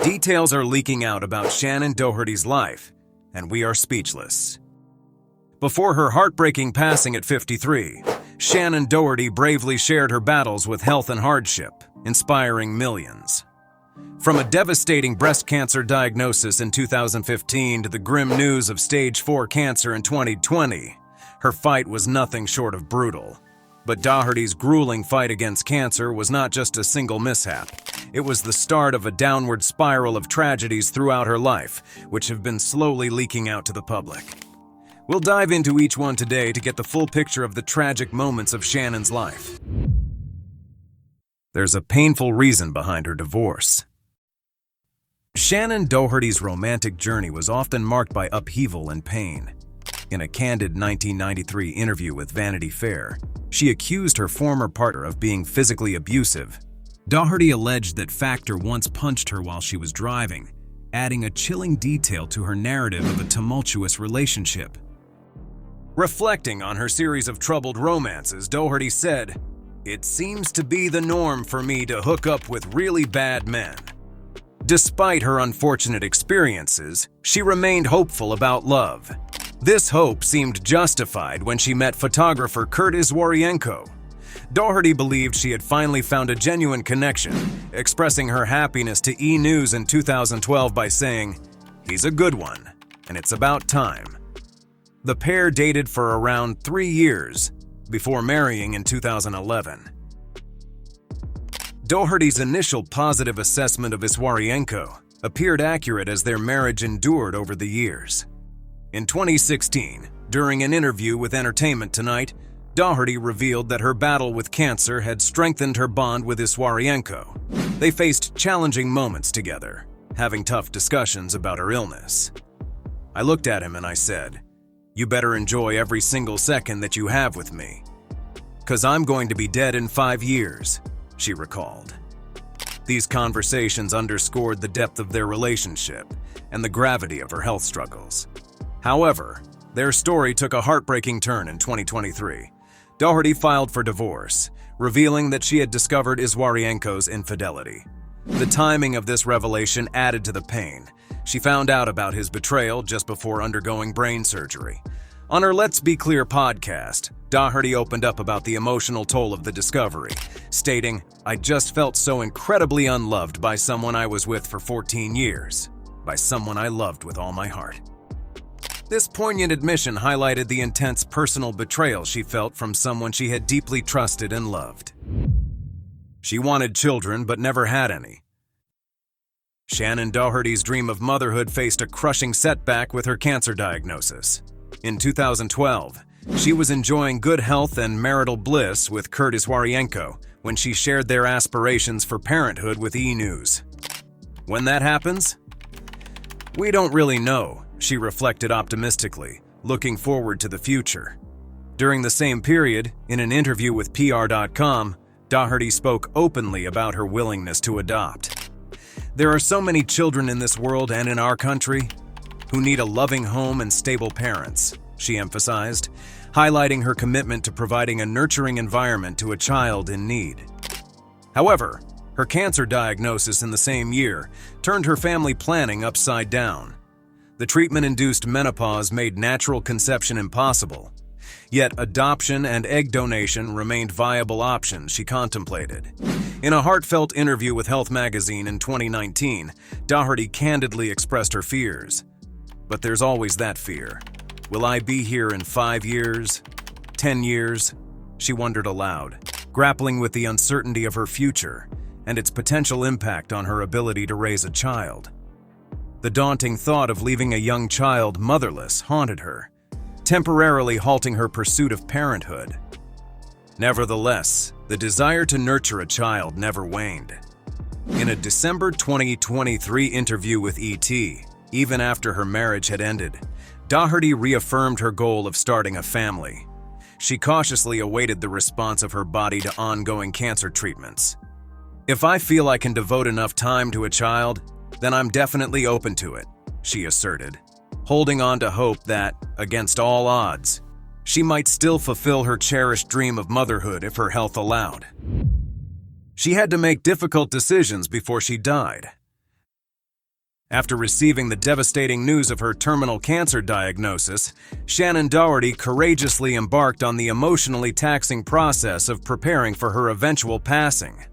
Details are leaking out about Shannen Doherty's life, and we are speechless. Before her heartbreaking passing at 53, Shannen Doherty bravely shared her battles with health and hardship, inspiring millions. From a devastating breast cancer diagnosis in 2015 to the grim news of stage 4 cancer in 2020, her fight was nothing short of brutal. But Doherty's grueling fight against cancer was not just a single mishap. It was the start of a downward spiral of tragedies throughout her life, which have been slowly leaking out to the public. We'll dive into each one today to get the full picture of the tragic moments of Shannen's life. There's a painful reason behind her divorce. Shannen Doherty's romantic journey was often marked by upheaval and pain. In a candid 1993 interview with Vanity Fair, she accused her former partner of being physically abusive. Doherty alleged that Factor once punched her while she was driving, adding a chilling detail to her narrative of a tumultuous relationship. Reflecting on her series of troubled romances, Doherty said, "It seems to be the norm for me to hook up with really bad men." Despite her unfortunate experiences, she remained hopeful about love. This hope seemed justified when she met photographer Curtis Waryenko. Doherty believed she had finally found a genuine connection, expressing her happiness to E! News in 2012 by saying, "He's a good one, and it's about time." The pair dated for around 3 years, before marrying in 2011. Doherty's initial positive assessment of Waryenko appeared accurate as their marriage endured over the years. In 2016, during an interview with Entertainment Tonight, Doherty revealed that her battle with cancer had strengthened her bond with Waryenko. They faced challenging moments together, having tough discussions about her illness. "I looked at him and I said, 'You better enjoy every single second that you have with me, 'cause I'm going to be dead in 5 years, she recalled. These conversations underscored the depth of their relationship and the gravity of her health struggles. However, their story took a heartbreaking turn in 2023. Doherty filed for divorce, revealing that she had discovered Waryenko's infidelity. The timing of this revelation added to the pain. She found out about his betrayal just before undergoing brain surgery. On her Let's Be Clear podcast, Doherty opened up about the emotional toll of the discovery, stating, "I just felt so incredibly unloved by someone I was with for 14 years, by someone I loved with all my heart." This poignant admission highlighted the intense personal betrayal she felt from someone she had deeply trusted and loved. She wanted children but never had any. Shannen Doherty's dream of motherhood faced a crushing setback with her cancer diagnosis. In 2012, she was enjoying good health and marital bliss with Curtis Waryenko when she shared their aspirations for parenthood with E! News. When that happens? We don't really know, she reflected optimistically, looking forward to the future. During the same period, in an interview with PR.com, Doherty spoke openly about her willingness to adopt. "There are so many children in this world and in our country who need a loving home and stable parents," she emphasized, highlighting her commitment to providing a nurturing environment to a child in need. However, her cancer diagnosis in the same year turned her family planning upside down. The treatment-induced menopause made natural conception impossible, yet adoption and egg donation remained viable options she contemplated. In a heartfelt interview with Health magazine in 2019, Doherty candidly expressed her fears. "But there's always that fear. Will I be here in 5 years? 10 years? She wondered aloud, grappling with the uncertainty of her future and its potential impact on her ability to raise a child. The daunting thought of leaving a young child motherless haunted her, temporarily halting her pursuit of parenthood. Nevertheless, the desire to nurture a child never waned. In a December 2023 interview with ET, even after her marriage had ended, Doherty reaffirmed her goal of starting a family. She cautiously awaited the response of her body to ongoing cancer treatments. "If I feel I can devote enough time to a child, then I'm definitely open to it," she asserted, holding on to hope that, against all odds, she might still fulfill her cherished dream of motherhood if her health allowed. She had to make difficult decisions before she died. After receiving the devastating news of her terminal cancer diagnosis, Shannen Doherty courageously embarked on the emotionally taxing process of preparing for her eventual passing.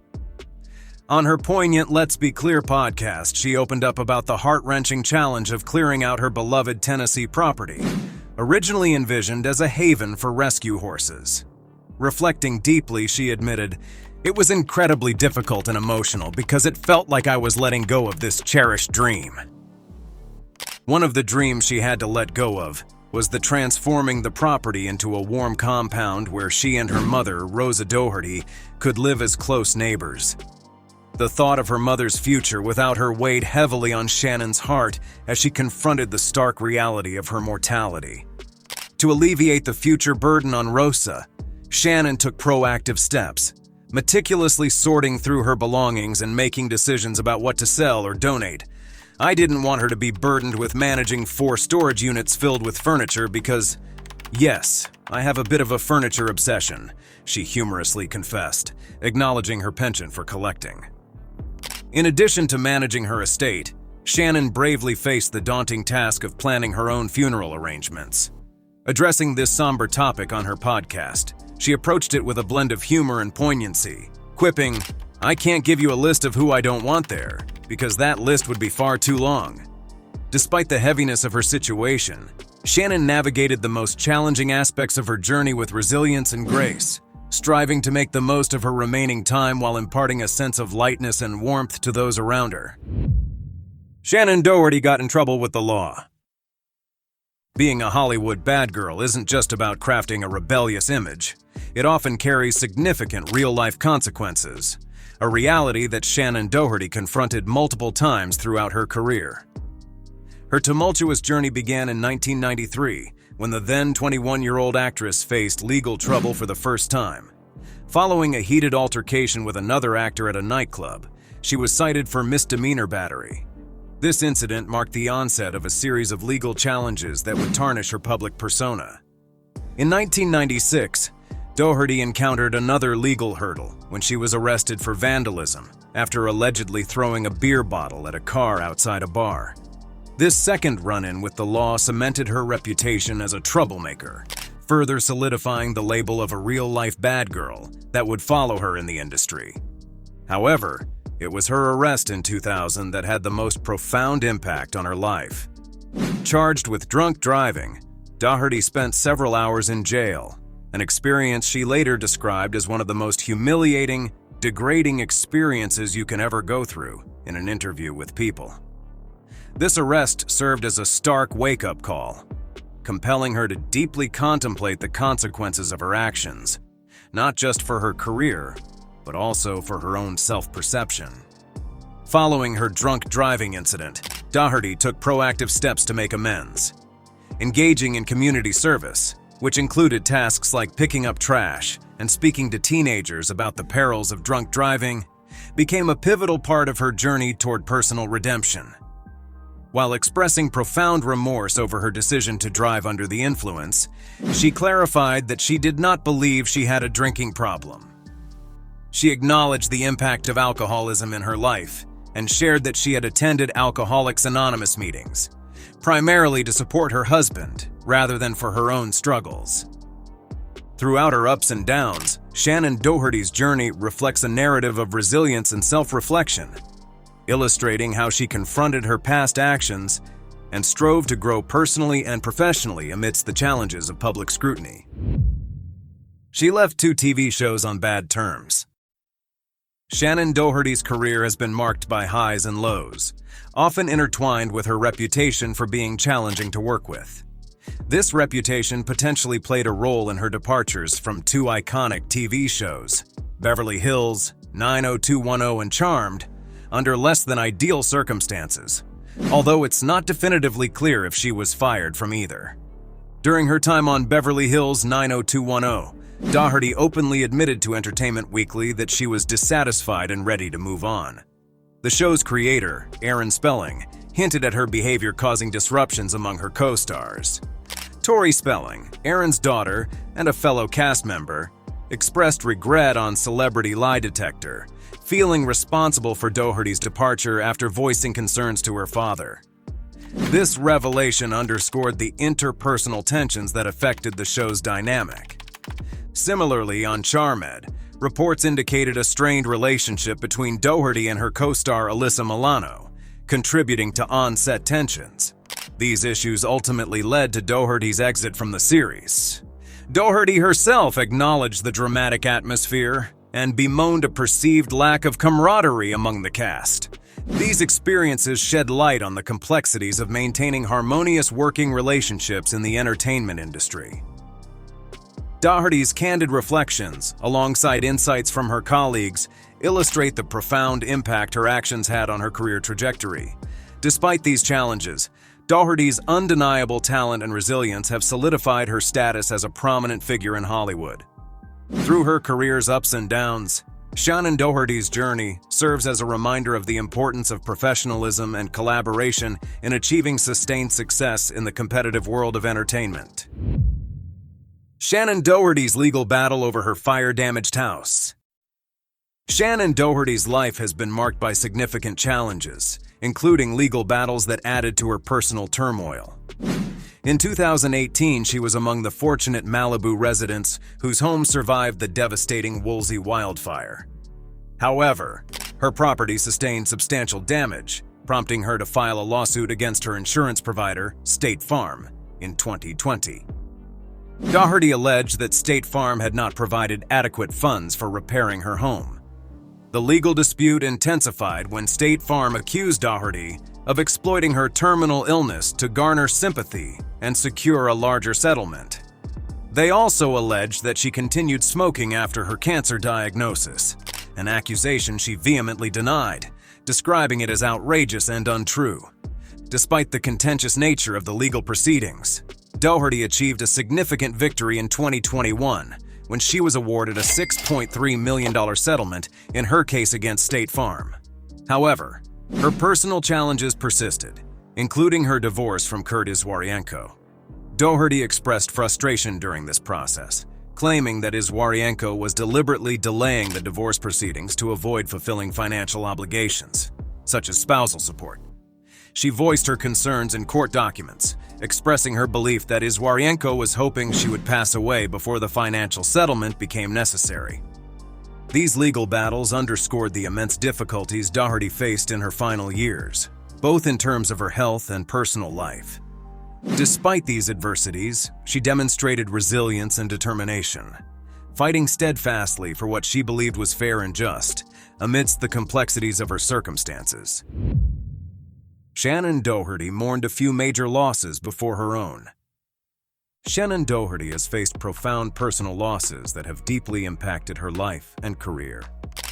On her poignant Let's Be Clear podcast, she opened up about the heart-wrenching challenge of clearing out her beloved Tennessee property, originally envisioned as a haven for rescue horses. Reflecting deeply, she admitted, "It was incredibly difficult and emotional because it felt like I was letting go of this cherished dream." One of the dreams she had to let go of was the transforming the property into a warm compound where she and her mother, Rosa Doherty, could live as close neighbors. The thought of her mother's future without her weighed heavily on Shannen's heart as she confronted the stark reality of her mortality. To alleviate the future burden on Rosa, Shannen took proactive steps, meticulously sorting through her belongings and making decisions about what to sell or donate. "I didn't want her to be burdened with managing 4 storage units filled with furniture because, yes, I have a bit of a furniture obsession," she humorously confessed, acknowledging her penchant for collecting. In addition to managing her estate, Shannen bravely faced the daunting task of planning her own funeral arrangements. Addressing this somber topic on her podcast, she approached it with a blend of humor and poignancy, quipping, "I can't give you a list of who I don't want there, because that list would be far too long." Despite the heaviness of her situation, Shannen navigated the most challenging aspects of her journey with resilience and grace, striving to make the most of her remaining time while imparting a sense of lightness and warmth to those around her. Shannen Doherty got in trouble with the law. Being a Hollywood bad girl isn't just about crafting a rebellious image. It often carries significant real-life consequences, a reality that Shannen Doherty confronted multiple times throughout her career. Her tumultuous journey began in 1993, when the then 21-year-old actress faced legal trouble for the first time. Following a heated altercation with another actor at a nightclub, she was cited for misdemeanor battery. This incident marked the onset of a series of legal challenges that would tarnish her public persona. In 1996, Doherty encountered another legal hurdle when she was arrested for vandalism after allegedly throwing a beer bottle at a car outside a bar. This second run-in with the law cemented her reputation as a troublemaker, further solidifying the label of a real-life bad girl that would follow her in the industry. However, it was her arrest in 2000 that had the most profound impact on her life. Charged with drunk driving, Doherty spent several hours in jail, an experience she later described as one of the most humiliating, degrading experiences you can ever go through in an interview with People. This arrest served as a stark wake-up call, compelling her to deeply contemplate the consequences of her actions, not just for her career, but also for her own self-perception. Following her drunk driving incident, Doherty took proactive steps to make amends. Engaging in community service, which included tasks like picking up trash and speaking to teenagers about the perils of drunk driving, became a pivotal part of her journey toward personal redemption. While expressing profound remorse over her decision to drive under the influence, she clarified that she did not believe she had a drinking problem. She acknowledged the impact of alcoholism in her life and shared that she had attended Alcoholics Anonymous meetings, primarily to support her husband rather than for her own struggles. Throughout her ups and downs, Shannen Doherty's journey reflects a narrative of resilience and self-reflection, illustrating how she confronted her past actions and strove to grow personally and professionally amidst the challenges of public scrutiny. She left 2 TV shows on bad terms. Shannen Doherty's career has been marked by highs and lows, often intertwined with her reputation for being challenging to work with. This reputation potentially played a role in her departures from 2 iconic TV shows, Beverly Hills, 90210 and Charmed, under less than ideal circumstances, although it's not definitively clear if she was fired from either. During her time on Beverly Hills 90210, Doherty openly admitted to Entertainment Weekly that she was dissatisfied and ready to move on. The show's creator, Aaron Spelling, hinted at her behavior causing disruptions among her co-stars. Tori Spelling, Aaron's daughter and a fellow cast member, expressed regret on Celebrity Lie Detector, feeling responsible for Doherty's departure after voicing concerns to her father. This revelation underscored the interpersonal tensions that affected the show's dynamic. Similarly, on Charmed, reports indicated a strained relationship between Doherty and her co-star Alyssa Milano, contributing to on-set tensions. These issues ultimately led to Doherty's exit from the series. Doherty herself acknowledged the dramatic atmosphere and bemoaned a perceived lack of camaraderie among the cast. These experiences shed light on the complexities of maintaining harmonious working relationships in the entertainment industry. Doherty's candid reflections, alongside insights from her colleagues, illustrate the profound impact her actions had on her career trajectory. Despite these challenges, Doherty's undeniable talent and resilience have solidified her status as a prominent figure in Hollywood. Through her career's ups and downs, Shannen Doherty's journey serves as a reminder of the importance of professionalism and collaboration in achieving sustained success in the competitive world of entertainment. Shannen Doherty's legal battle over her fire-damaged house. Shannen Doherty's life has been marked by significant challenges, including legal battles that added to her personal turmoil. In 2018, she was among the fortunate Malibu residents whose homes survived the devastating Woolsey wildfire. However, her property sustained substantial damage, prompting her to file a lawsuit against her insurance provider, State Farm, in 2020. Doherty alleged that State Farm had not provided adequate funds for repairing her home. The legal dispute intensified when State Farm accused Doherty of exploiting her terminal illness to garner sympathy and secure a larger settlement. They also alleged that she continued smoking after her cancer diagnosis, an accusation she vehemently denied, describing it as outrageous and untrue. Despite the contentious nature of the legal proceedings, Doherty achieved a significant victory in 2021 when she was awarded a $6.3 million settlement in her case against State Farm. However, her personal challenges persisted, including her divorce from Kurt Iswaryenko. Doherty expressed frustration during this process, claiming that Iswaryenko was deliberately delaying the divorce proceedings to avoid fulfilling financial obligations, such as spousal support. She voiced her concerns in court documents, expressing her belief that Iswaryenko was hoping she would pass away before the financial settlement became necessary. These legal battles underscored the immense difficulties Doherty faced in her final years, both in terms of her health and personal life. Despite these adversities, she demonstrated resilience and determination, fighting steadfastly for what she believed was fair and just, amidst the complexities of her circumstances. Shannen Doherty mourned a few major losses before her own. Shannen Doherty has faced profound personal losses that have deeply impacted her life and career.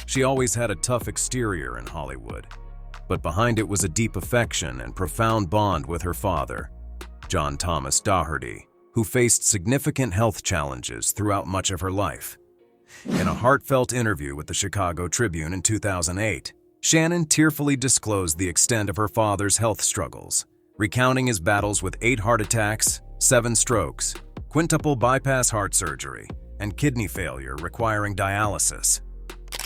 She always had a tough exterior in Hollywood, but behind it was a deep affection and profound bond with her father, John Thomas Doherty, who faced significant health challenges throughout much of her life. In a heartfelt interview with the Chicago Tribune in 2008, Shannen tearfully disclosed the extent of her father's health struggles, recounting his battles with 8 heart attacks, 7 strokes, quintuple bypass heart surgery, and kidney failure requiring dialysis.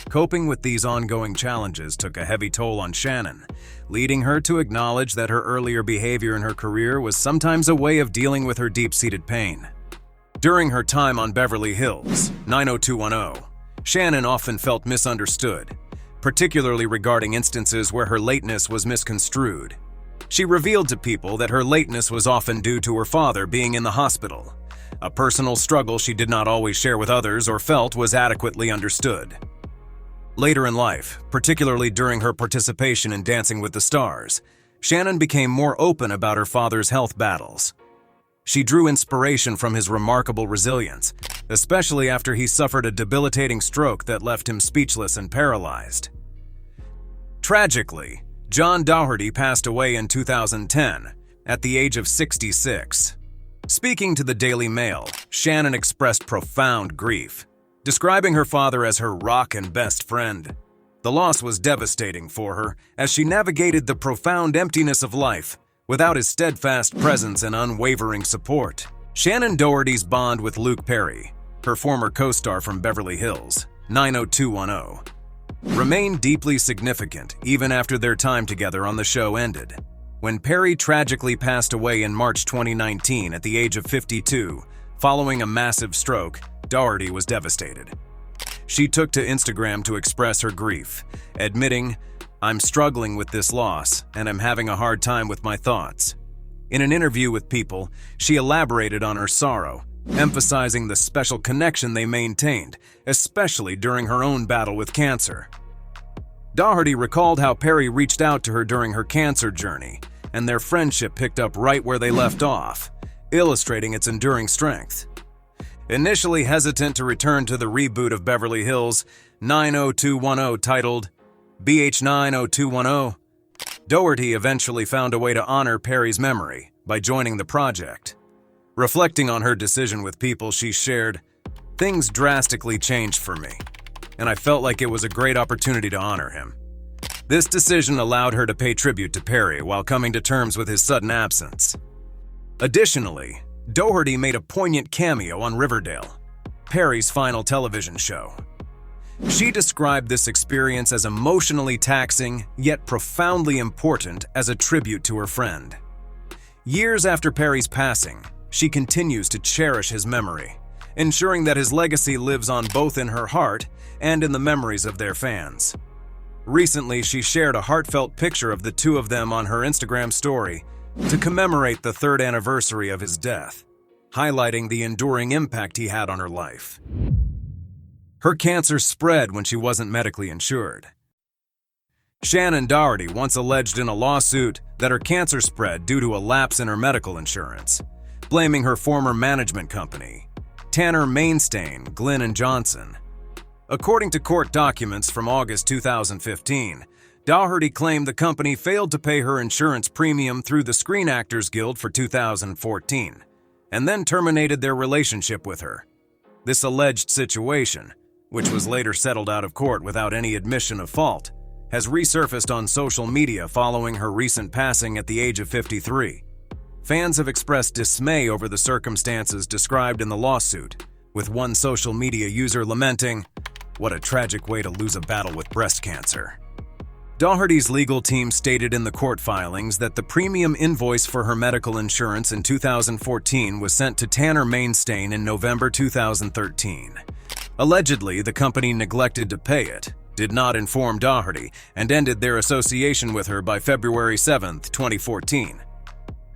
Coping with these ongoing challenges took a heavy toll on Shannen, leading her to acknowledge that her earlier behavior in her career was sometimes a way of dealing with her deep-seated pain. During her time on Beverly Hills 90210, Shannen often felt misunderstood, particularly regarding instances where her lateness was misconstrued. She revealed to people that her lateness was often due to her father being in the hospital, a personal struggle she did not always share with others or felt was adequately understood. Later in life, particularly during her participation in Dancing with the Stars, Shannen became more open about her father's health battles. She drew inspiration from his remarkable resilience, especially after he suffered a debilitating stroke that left him speechless and paralyzed. Tragically, John Doherty passed away in 2010 at the age of 66. Speaking to the Daily Mail, Shannen expressed profound grief, describing her father as her rock and best friend. The loss was devastating for her as she navigated the profound emptiness of life without his steadfast presence and unwavering support. Shannen Doherty's bond with Luke Perry, her former co-star from Beverly Hills 90210, remained deeply significant even after their time together on the show ended. When Perry tragically passed away in March 2019 at the age of 52, following a massive stroke, Doherty was devastated. She took to Instagram to express her grief, admitting, "I'm struggling with this loss, and I'm having a hard time with my thoughts." In an interview with People, she elaborated on her sorrow, emphasizing the special connection they maintained, especially during her own battle with cancer. Doherty recalled how Perry reached out to her during her cancer journey, and their friendship picked up right where they left off, illustrating its enduring strength. Initially hesitant to return to the reboot of Beverly Hills 90210 titled BH90210, Doherty eventually found a way to honor Perry's memory by joining the project. Reflecting on her decision with People, she shared, "Things drastically changed for me, and I felt like it was a great opportunity to honor him." This decision allowed her to pay tribute to Perry while coming to terms with his sudden absence. Additionally, Doherty made a poignant cameo on Riverdale, Perry's final television show. She described this experience as emotionally taxing, yet profoundly important as a tribute to her friend. Years after Perry's passing, she continues to cherish his memory, ensuring that his legacy lives on both in her heart and in the memories of their fans. Recently, she shared a heartfelt picture of the two of them on her Instagram story to commemorate the 3rd anniversary of his death, highlighting the enduring impact he had on her life. Her cancer spread when she wasn't medically insured. Shannen Doherty once alleged in a lawsuit that her cancer spread due to a lapse in her medical insurance, blaming her former management company, Tanner Mainstain, Glynn & Johnson. According to court documents from August 2015, Doherty claimed the company failed to pay her insurance premium through the Screen Actors Guild for 2014, and then terminated their relationship with her. This alleged situation, which was later settled out of court without any admission of fault, has resurfaced on social media following her recent passing at the age of 53. Fans have expressed dismay over the circumstances described in the lawsuit, with one social media user lamenting, "What a tragic way to lose a battle with breast cancer." Doherty's legal team stated in the court filings that the premium invoice for her medical insurance in 2014 was sent to Tanner Mainstain in November 2013. Allegedly, the company neglected to pay it, did not inform Doherty, and ended their association with her by February 7, 2014.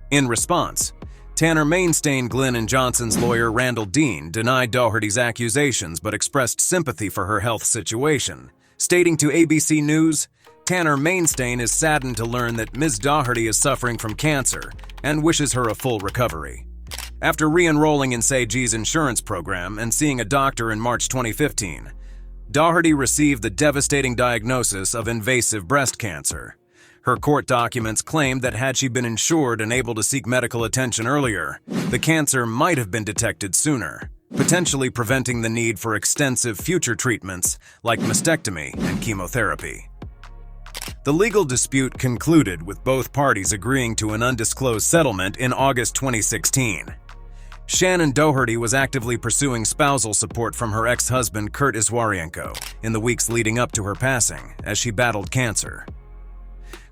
In response, Tanner Mainstain, Glynn & Johnson's lawyer Randall Dean denied Doherty's accusations but expressed sympathy for her health situation, stating to ABC News, "Tanner Mainstain is saddened to learn that Ms. Doherty is suffering from cancer and wishes her a full recovery." After re-enrolling in SAG's insurance program and seeing a doctor in March 2015, Doherty received the devastating diagnosis of invasive breast cancer. Her court documents claimed that had she been insured and able to seek medical attention earlier, the cancer might have been detected sooner, potentially preventing the need for extensive future treatments like mastectomy and chemotherapy. The legal dispute concluded with both parties agreeing to an undisclosed settlement in August 2016. Shannen Doherty was actively pursuing spousal support from her ex-husband Kurt Iswaryenko in the weeks leading up to her passing as she battled cancer.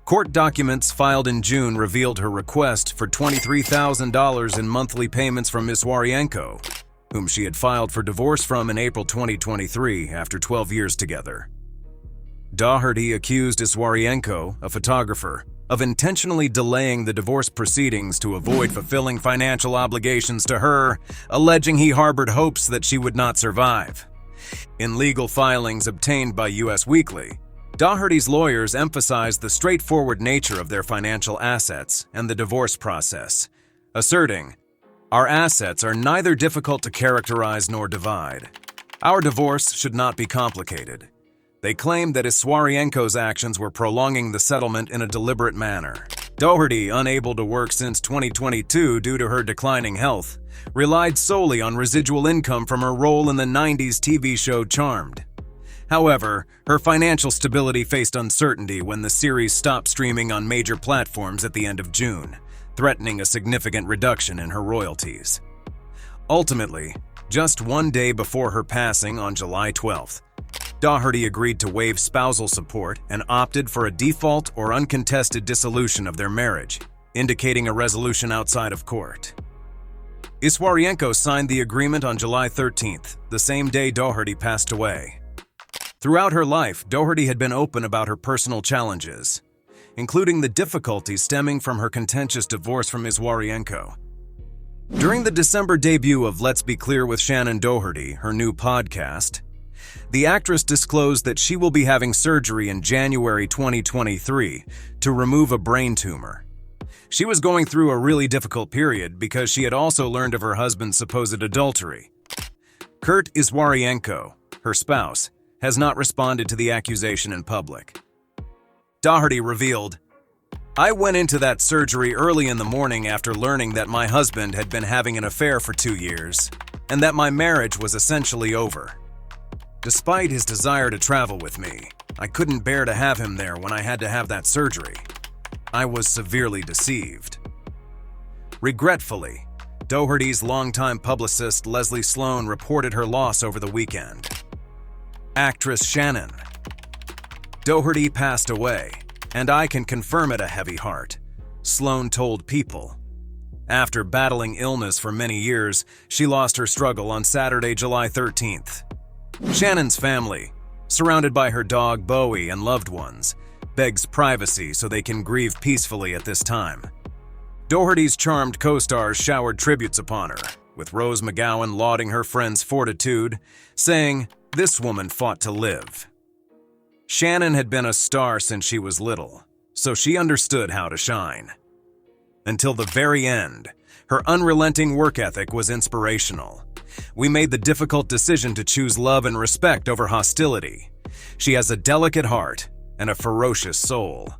Court documents filed in June revealed her request for $23,000 in monthly payments from Iswaryenko, whom she had filed for divorce from in April 2023 after 12 years together. Doherty accused Iswaryenko, a photographer, of intentionally delaying the divorce proceedings to avoid fulfilling financial obligations to her, alleging he harbored hopes that she would not survive. In legal filings obtained by US Weekly, Doherty's lawyers emphasized the straightforward nature of their financial assets and the divorce process, asserting, "Our assets are neither difficult to characterize nor divide. Our divorce should not be complicated." They claimed that Iswaryenko's actions were prolonging the settlement in a deliberate manner. Doherty, unable to work since 2022 due to her declining health, relied solely on residual income from her role in the 90s TV show Charmed. However, her financial stability faced uncertainty when the series stopped streaming on major platforms at the end of June, threatening a significant reduction in her royalties. Ultimately, just one day before her passing on July 12th, Doherty agreed to waive spousal support and opted for a default or uncontested dissolution of their marriage, indicating a resolution outside of court. Iswaryenko signed the agreement on July 13th, the same day Doherty passed away. Throughout her life, Doherty had been open about her personal challenges, including the difficulties stemming from her contentious divorce from Iswaryenko. During the December debut of Let's Be Clear with Shannen Doherty, her new podcast, the actress disclosed that she will be having surgery in January 2023 to remove a brain tumor. She was going through a really difficult period because she had also learned of her husband's supposed adultery. Kurt Iswaryenko, her spouse, has not responded to the accusation in public. Doherty revealed, "I went into that surgery early in the morning after learning that my husband had been having an affair for 2 years and that my marriage was essentially over. Despite his desire to travel with me, I couldn't bear to have him there when I had to have that surgery. I was severely deceived." Regretfully, Doherty's longtime publicist Leslie Sloan reported her loss over the weekend. Actress Shannen Doherty passed away, and I can confirm it a heavy heart, Sloan told People. After battling illness for many years, she lost her struggle on Saturday, July 13th. Shannen's family, surrounded by her dog Bowie and loved ones, begs privacy so they can grieve peacefully at this time. Doherty's charmed co-stars showered tributes upon her, with Rose McGowan lauding her friend's fortitude, saying, "This woman fought to live." Shannen had been a star since she was little, so she understood how to shine. Until the very end, her unrelenting work ethic was inspirational. "We made the difficult decision to choose love and respect over hostility. She has a delicate heart and a ferocious soul."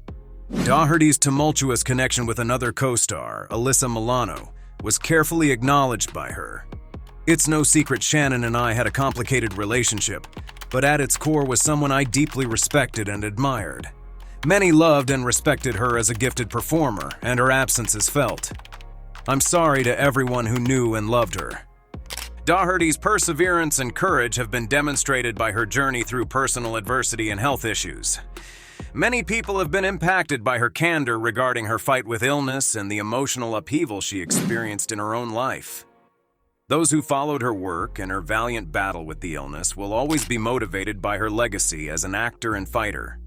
Doherty's tumultuous connection with another co-star, Alyssa Milano, was carefully acknowledged by her. "It's no secret Shannen and I had a complicated relationship, but at its core was someone I deeply respected and admired. Many loved and respected her as a gifted performer, and her absence is felt. I'm sorry to everyone who knew and loved her." Doherty's perseverance and courage have been demonstrated by her journey through personal adversity and health issues. Many people have been impacted by her candor regarding her fight with illness and the emotional upheaval she experienced in her own life. Those who followed her work and her valiant battle with the illness will always be motivated by her legacy as an actor and fighter.